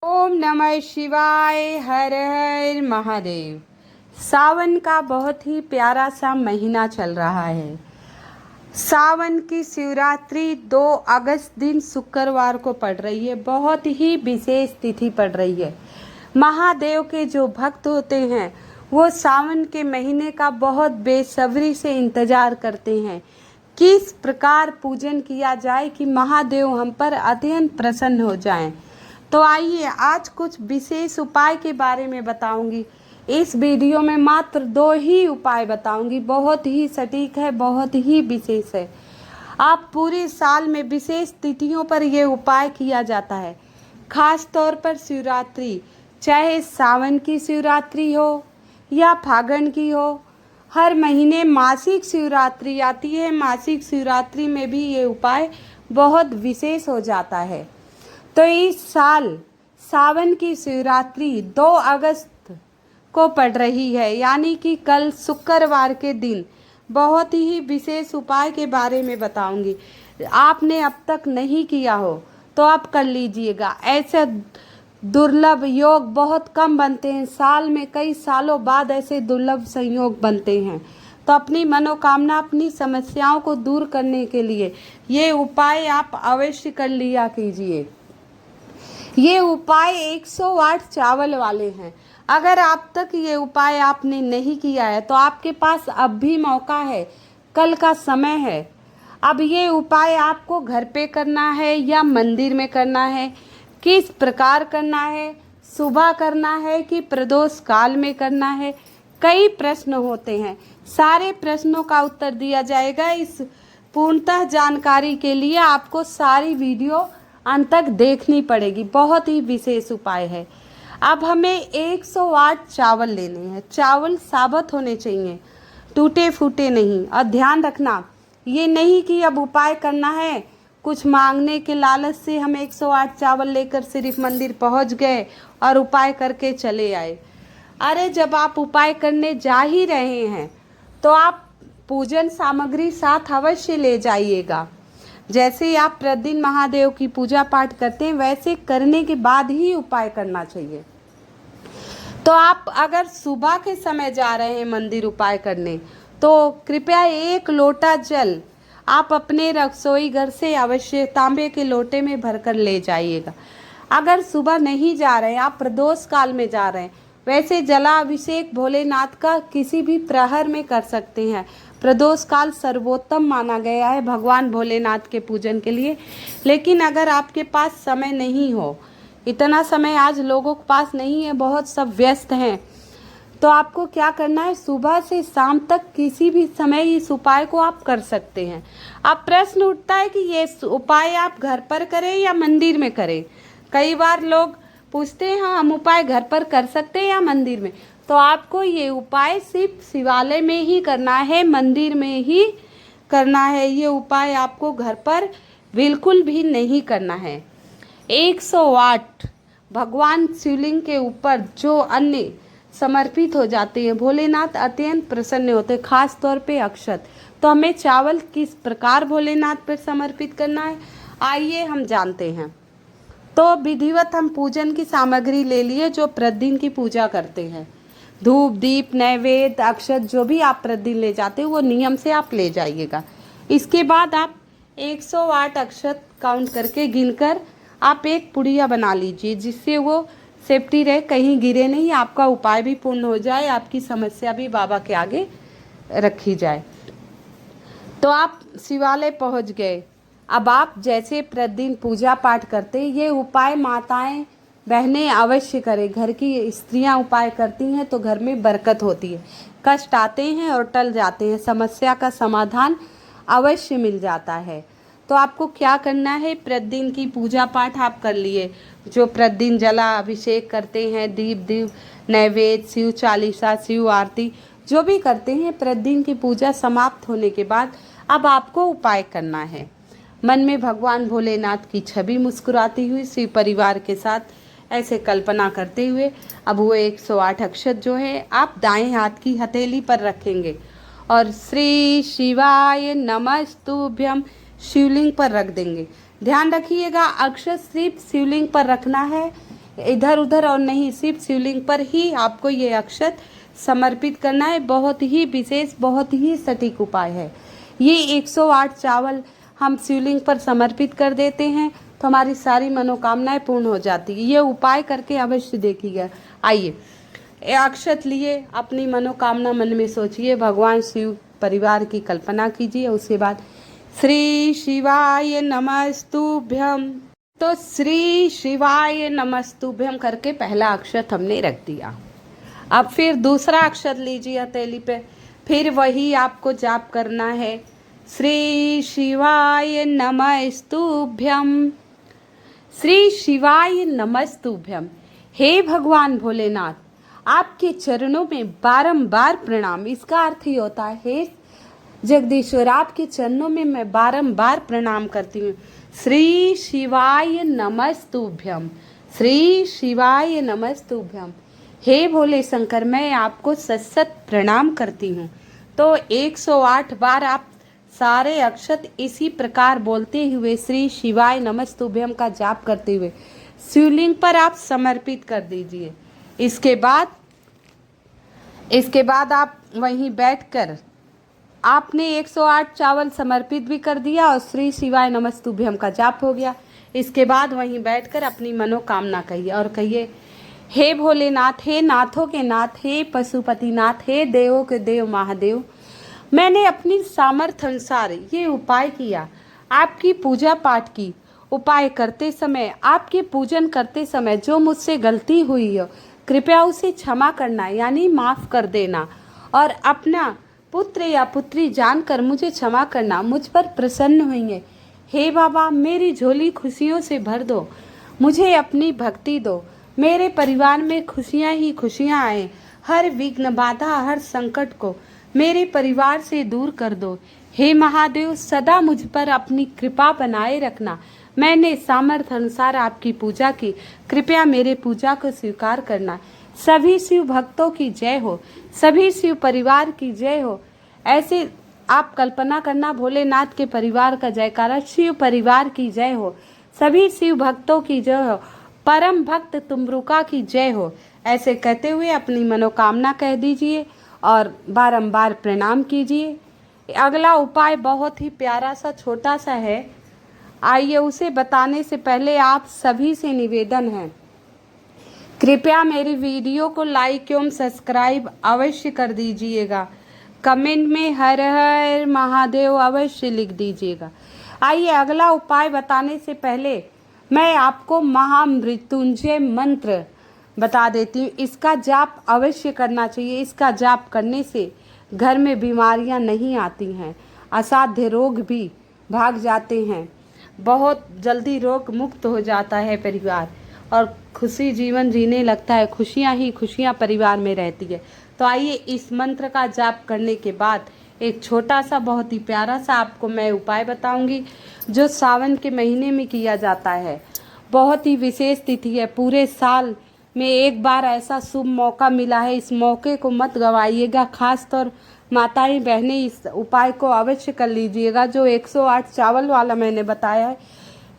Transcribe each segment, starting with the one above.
ओम नमः शिवाय। हर हर महादेव। सावन का बहुत ही प्यारा सा महीना चल रहा है। सावन की शिवरात्रि 2 अगस्त दिन शुक्रवार को पड़ रही है। बहुत ही विशेष तिथि पड़ रही है। महादेव के जो भक्त होते हैं वो सावन के महीने का बहुत बेसब्री से इंतजार करते हैं किस प्रकार पूजन किया जाए कि महादेव हम पर अत्यंत प्रसन्न हो जाएं। तो आइए आज कुछ विशेष उपाय के बारे में बताऊंगी। इस वीडियो में मात्र 2 ही उपाय बताऊंगी। बहुत ही सटीक है, बहुत ही विशेष है। आप पूरे साल में विशेष तिथियों पर यह उपाय किया जाता है। खास तौर पर शिवरात्रि, चाहे सावन की शिवरात्रि हो या फागुन की हो, हर महीने मासिक शिवरात्रि आती है। मासिक शिवरात्रि में भी ये उपाय बहुत विशेष हो जाता है। तो इस साल सावन की शिवरात्रि 2 अगस्त को पड़ रही है, यानी कि कल शुक्रवार के दिन बहुत ही विशेष उपाय के बारे में बताऊंगी। आपने अब तक नहीं किया हो तो आप कर लीजिएगा। ऐसे दुर्लभ योग बहुत कम बनते हैं। साल में कई सालों बाद ऐसे दुर्लभ संयोग बनते हैं। तो अपनी मनोकामना, अपनी समस्याओं को दूर करने के लिए ये उपाय आप अवश्य कर लिया कीजिए। ये उपाय 108 चावल वाले हैं। अगर अब तक ये उपाय आपने नहीं किया है तो आपके पास अब भी मौका है, कल का समय है। अब ये उपाय आपको घर पे करना है या मंदिर में करना है, किस प्रकार करना है, सुबह करना है कि प्रदोष काल में करना है, कई प्रश्न होते हैं। सारे प्रश्नों का उत्तर दिया जाएगा। इस पूर्णतः जानकारी के लिए आपको सारी वीडियो अंत तक देखनी पड़ेगी। बहुत ही विशेष उपाय है। अब हमें 108 चावल लेने हैं। चावल साबुत होने चाहिए, टूटे फूटे नहीं। और ध्यान रखना, ये नहीं कि अब उपाय करना है, कुछ मांगने के लालच से हम 108 चावल लेकर सिर्फ मंदिर पहुंच गए और उपाय करके चले आए। अरे जब आप उपाय करने जा ही रहे हैं तो आप पूजन सामग्री साथ अवश्य ले जाइएगा। जैसे आप प्रतिदिन महादेव की पूजा पाठ करते हैं वैसे करने के बाद ही उपाय करना चाहिए। तो आप अगर सुबह के समय जा रहे हैं मंदिर उपाय करने तो कृपया 1 लोटा जल आप अपने रसोई घर से अवश्य तांबे के लोटे में भरकर ले जाइएगा। अगर सुबह नहीं जा रहे हैं, आप प्रदोष काल में जा रहे हैं, वैसे जलाभिषेक भोलेनाथ का किसी भी प्रहर में कर सकते हैं। प्रदोष काल सर्वोत्तम माना गया है भगवान भोलेनाथ के पूजन के लिए। लेकिन अगर आपके पास समय नहीं हो, इतना समय आज लोगों के पास नहीं है, बहुत सब व्यस्त हैं, तो आपको क्या करना है, सुबह से शाम तक किसी भी समय इस उपाय को आप कर सकते हैं। अब प्रश्न उठता है कि ये उपाय आप घर पर करें या मंदिर में करें। कई बार लोग पूछते हैं हाँ हम उपाय घर पर कर सकते हैं या मंदिर में। तो आपको ये उपाय सिर्फ शिवालय में ही करना है, मंदिर में ही करना है। ये उपाय आपको घर पर बिल्कुल भी नहीं करना है। 108 भगवान शिवलिंग के ऊपर जो अन्य समर्पित हो जाते हैं, भोलेनाथ अत्यंत प्रसन्न होते हैं, खास तौर पे अक्षत। तो हमें चावल किस प्रकार भोलेनाथ पर समर्पित करना है, आइए हम जानते हैं। तो विधिवत हम पूजन की सामग्री ले लिए जो प्रतिदिन की पूजा करते हैं। धूप, दीप, नैवेद्य, अक्षत जो भी आप प्रतिदिन ले जाते हैं वो नियम से आप ले जाइएगा। इसके बाद आप 108 अक्षत काउंट करके गिनकर आप एक पुड़िया बना लीजिए जिससे वो सेफ्टी रहे, कहीं गिरे नहीं, आपका उपाय भी पूर्ण हो जाए, आपकी समस्या भी बाबा के आगे रखी जाए। तो आप शिवालय पहुंच गए। अब आप जैसे प्रतिदिन पूजा पाठ करते हैं ये उपाय माताएं बहनें अवश्य करें। घर की स्त्रियां उपाय करती हैं तो घर में बरकत होती है, कष्ट आते हैं और टल जाते हैं, समस्या का समाधान अवश्य मिल जाता है। तो आपको क्या करना है, प्रतिदिन की पूजा पाठ आप कर लिए, जो प्रतिदिन जला अभिषेक करते हैं, दीप नैवेद्य, शिव चालीसा, शिव आरती जो भी करते हैं, प्रतिदिन की पूजा समाप्त होने के बाद अब आपको उपाय करना है। मन में भगवान भोलेनाथ की छवि मुस्कुराती हुई शिव परिवार के साथ ऐसे कल्पना करते हुए अब वो 108 अक्षत जो है आप दाएं हाथ की हथेली पर रखेंगे और श्री शिवाय नमस्तुभ्यम शिवलिंग पर रख देंगे। ध्यान रखिएगा अक्षत सिर्फ शिवलिंग पर रखना है, इधर उधर और नहीं, सिर्फ शिवलिंग पर ही आपको ये अक्षत समर्पित करना है। बहुत ही विशेष, बहुत ही सटीक उपाय है ये। 108 चावल हम शिवलिंग पर समर्पित कर देते हैं तो हमारी सारी मनोकामनाएं पूर्ण हो जाती है। ये उपाय करके अवश्य देखिएगा। आइए, अक्षत लिए अपनी मनोकामना मन में सोचिए, भगवान शिव परिवार की कल्पना कीजिए। उसके बाद श्री शिवाय नमस्तुभ्यम, तो श्री शिवाय नमस्तुभ्यम करके पहला अक्षत हमने रख दिया। अब फिर दूसरा अक्षत लीजिए हथेली पे, फिर वही आपको जाप करना है, श्री शिवाय नमस्तुभ्यम, श्री शिवाय नमस्तुभ्यम। हे भगवान भोलेनाथ, आपके चरणों में बारंबार प्रणाम। इसका अर्थ ही होता है, हे जगदीश्वर, आपके चरणों में मैं बारंबार प्रणाम करती हूँ। श्री शिवाय नमस्तुभ्यम, श्री शिवाय नमस्तुभ्यम। हे भोले शंकर, मैं आपको सत प्रणाम करती हूँ। तो 108 बार आप सारे अक्षत इसी प्रकार बोलते हुए श्री शिवाय नमस्तुभ्यम का जाप करते हुए शिवलिंग पर आप समर्पित कर दीजिए। इसके बाद आप वहीं बैठकर आपने 108 चावल समर्पित भी कर दिया और श्री शिवाय नमस्तुभ्यम का जाप हो गया। इसके बाद वहीं बैठकर अपनी मनोकामना कहिए और कहिए, हे भोलेनाथ, हे नाथों के नाथ, हे पशुपतिनाथ, हे देवों के देव महादेव, मैंने अपनी सामर्थ्य अनुसार ये उपाय किया। आपकी पूजा पाठ की, उपाय करते समय, आपके पूजन करते समय जो मुझसे गलती हुई हो कृपया उसे क्षमा करना, यानी माफ़ कर देना, और अपना पुत्र या पुत्री जानकर मुझे क्षमा करना। मुझ पर प्रसन्न होइए। हे बाबा, मेरी झोली खुशियों से भर दो, मुझे अपनी भक्ति दो, मेरे परिवार में खुशियाँ ही खुशियाँ आए। हर विघ्न बाधा, हर संकट को मेरे परिवार से दूर कर दो। हे महादेव, सदा मुझ पर अपनी कृपा बनाए रखना। मैंने सामर्थ्य अनुसार आपकी पूजा की, कृपया मेरे पूजा को स्वीकार करना। सभी शिव भक्तों की जय हो, सभी शिव परिवार की जय हो। ऐसे आप कल्पना करना, भोलेनाथ के परिवार का जयकारा, शिव परिवार की जय हो, सभी शिव भक्तों की जय हो, परम भक्त तुमरुका की जय हो। ऐसे कहते हुए अपनी मनोकामना कह दीजिए और बारंबार प्रणाम कीजिए। अगला उपाय बहुत ही प्यारा सा छोटा सा है। आइए, उसे बताने से पहले आप सभी से निवेदन है, कृपया मेरी वीडियो को लाइक एवं सब्सक्राइब अवश्य कर दीजिएगा। कमेंट में हर हर महादेव अवश्य लिख दीजिएगा। आइए, अगला उपाय बताने से पहले मैं आपको महामृत्युंजय मंत्र बता देती हूँ। इसका जाप अवश्य करना चाहिए। इसका जाप करने से घर में बीमारियाँ नहीं आती हैं, असाध्य रोग भी भाग जाते हैं, बहुत जल्दी रोग मुक्त हो जाता है परिवार और खुशी जीवन जीने लगता है, खुशियाँ ही खुशियाँ परिवार में रहती है। तो आइए, इस मंत्र का जाप करने के बाद एक छोटा सा बहुत ही प्यारा सा आपको मैं उपाय बताऊंगी जो सावन के महीने में किया जाता है। बहुत ही विशेष तिथि है, पूरे साल में एक बार ऐसा शुभ मौका मिला है, इस मौके को मत गवाइएगा। खास तौर माताएं बहनें इस उपाय को अवश्य कर लीजिएगा। जो 108 चावल वाला मैंने बताया है,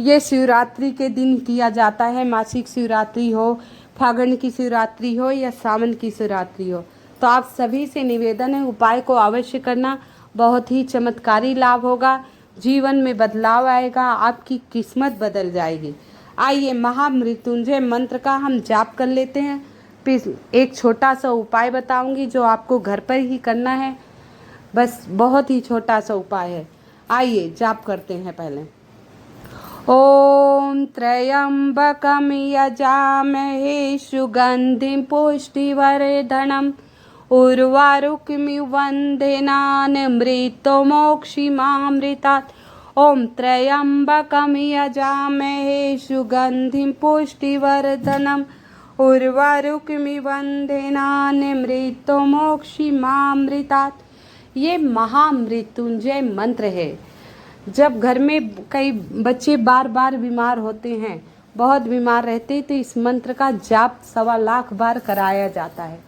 ये शिवरात्रि के दिन किया जाता है। मासिक शिवरात्रि हो, फागुन की शिवरात्रि हो या सावन की शिवरात्रि हो, तो आप सभी से निवेदन है उपाय को अवश्य करना। बहुत ही चमत्कारी लाभ होगा, जीवन में बदलाव आएगा, आपकी किस्मत बदल जाएगी। आइए, महामृत्युंजय मंत्र का हम जाप कर लेते हैं। फिर एक छोटा सा उपाय बताऊंगी जो आपको घर पर ही करना है, बस बहुत ही छोटा सा उपाय है। आइए, जाप करते हैं पहले। ओम त्र्यंबकम यजामहे सुगंधिं पुष्टिवर्धनम् उर्वारुकमिव वन्देनामृतमोक्षिमामृतात्। ओम त्र्यंबकम यजामहे सुगंधिं पुष्टिवर्धनम् उर्वारुकमिव वन्देनामृतमोक्षिमामृतात्। ये महामृत्युंजय मंत्र है। जब घर में कई बच्चे बार बार बीमार होते हैं, बहुत बीमार रहते हैं, तो इस मंत्र का जाप 1.25 लाख बार कराया जाता है।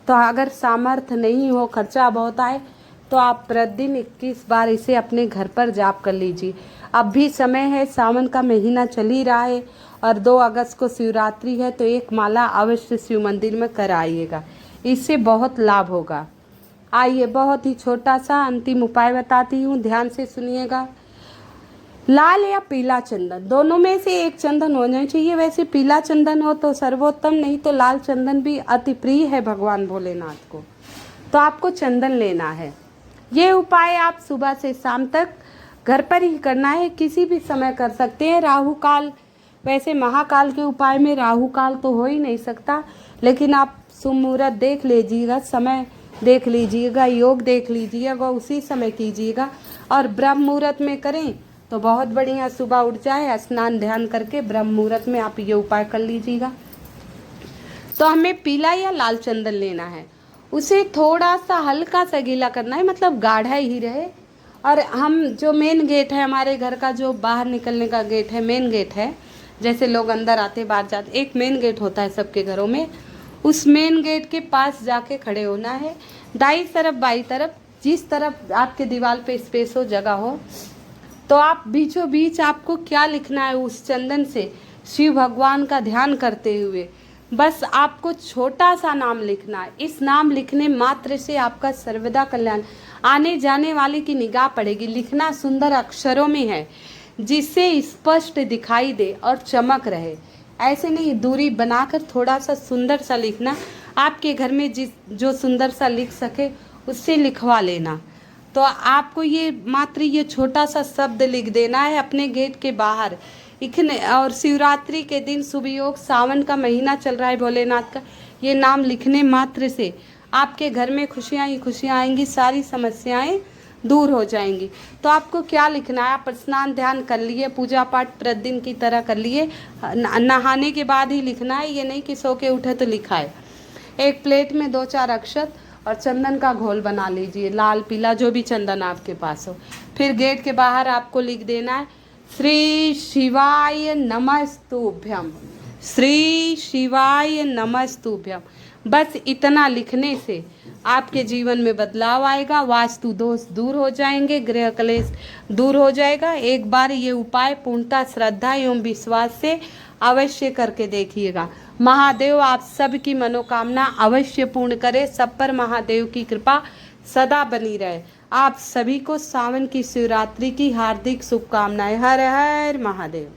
तो अगर सामर्थ्य नहीं हो, खर्चा बहुत आए, तो आप प्रतिदिन 21 बार इसे अपने घर पर जाप कर लीजिए। अब भी समय है, सावन का महीना चल ही रहा है और 2 अगस्त को शिवरात्रि है, तो एक माला अवश्य शिव मंदिर में कर आइएगा, इससे बहुत लाभ होगा। आइए बहुत ही छोटा सा अंतिम उपाय बताती हूँ, ध्यान से सुनिएगा। लाल या पीला चंदन, दोनों में से एक चंदन होना चाहिए। वैसे पीला चंदन हो तो सर्वोत्तम, नहीं तो लाल चंदन भी अति प्रिय है भगवान भोलेनाथ को, तो आपको चंदन लेना है। ये उपाय आप सुबह से शाम तक घर पर ही करना है, किसी भी समय कर सकते हैं। राहु काल, वैसे महाकाल के उपाय में राहु काल तो हो ही नहीं सकता, लेकिन आप शुभ मुहूर्त देख लीजिएगा, समय देख लीजिएगा, योग देख लीजिएगा, उसी समय कीजिएगा। और ब्रह्म मुहूर्त में करें तो बहुत बढ़िया, सुबह उठ जाए, स्नान ध्यान करके ब्रह्म मुहूर्त में आप ये उपाय कर लीजिएगा। तो हमें पीला या लाल चंदन लेना है, उसे थोड़ा सा हल्का सा गीला करना है, मतलब गाढ़ा ही रहे। और हम जो मेन गेट है हमारे घर का, जो बाहर निकलने का गेट है, मेन गेट है, जैसे लोग अंदर आते बाहर जाते, एक मेन गेट होता है सबके घरों में, उस मेन गेट के पास जाके खड़े होना है। दाईं तरफ बाईं तरफ, जिस तरफ आपके दीवार पे स्पेस हो, जगह हो, तो आप बीचों बीच आपको क्या लिखना है उस चंदन से, शिव भगवान का ध्यान करते हुए बस आपको छोटा सा नाम लिखना है। इस नाम लिखने मात्र से आपका सर्वदा कल्याण, आने जाने वाले की निगाह पड़ेगी। लिखना सुंदर अक्षरों में है, जिससे स्पष्ट दिखाई दे और चमक रहे। ऐसे नहीं, दूरी बनाकर थोड़ा सा सुंदर सा लिखना, आपके घर में जो सुंदर सा लिख सके उससे लिखवा लेना। तो आपको ये मात्र ये छोटा सा शब्द लिख देना है अपने गेट के बाहर। और शिवरात्रि के दिन शुभ योग, सावन का महीना चल रहा है भोलेनाथ का, ये नाम लिखने मात्र से आपके घर में खुशियाँ ही खुशियाँ आएंगी, सारी समस्याएं दूर हो जाएंगी। तो आपको क्या लिखना है, आप स्नान ध्यान कर लिए, पूजा पाठ प्रतिदिन की तरह कर लिए, नहाने के बाद ही लिखना है, ये नहीं कि सो के उठे तो लिखा है। एक प्लेट में 2-4 अक्षत और चंदन का घोल बना लीजिए, लाल पीला जो भी चंदन आपके पास हो। फिर गेट के बाहर आपको लिख देना है, श्री शिवाय नमस्तुभ्यम, श्री शिवाय नमस्तुभ्यम। बस इतना लिखने से आपके जीवन में बदलाव आएगा, वास्तु दोष दूर हो जाएंगे, गृह कलेश दूर हो जाएगा। एक बार ये उपाय पूर्णतः श्रद्धा एवं विश्वास से अवश्य करके देखिएगा। महादेव आप सबकी मनोकामना अवश्य पूर्ण करे, सब पर महादेव की कृपा सदा बनी रहे। आप सभी को सावन की शिवरात्रि की हार्दिक शुभकामनाएं। हर हर महादेव।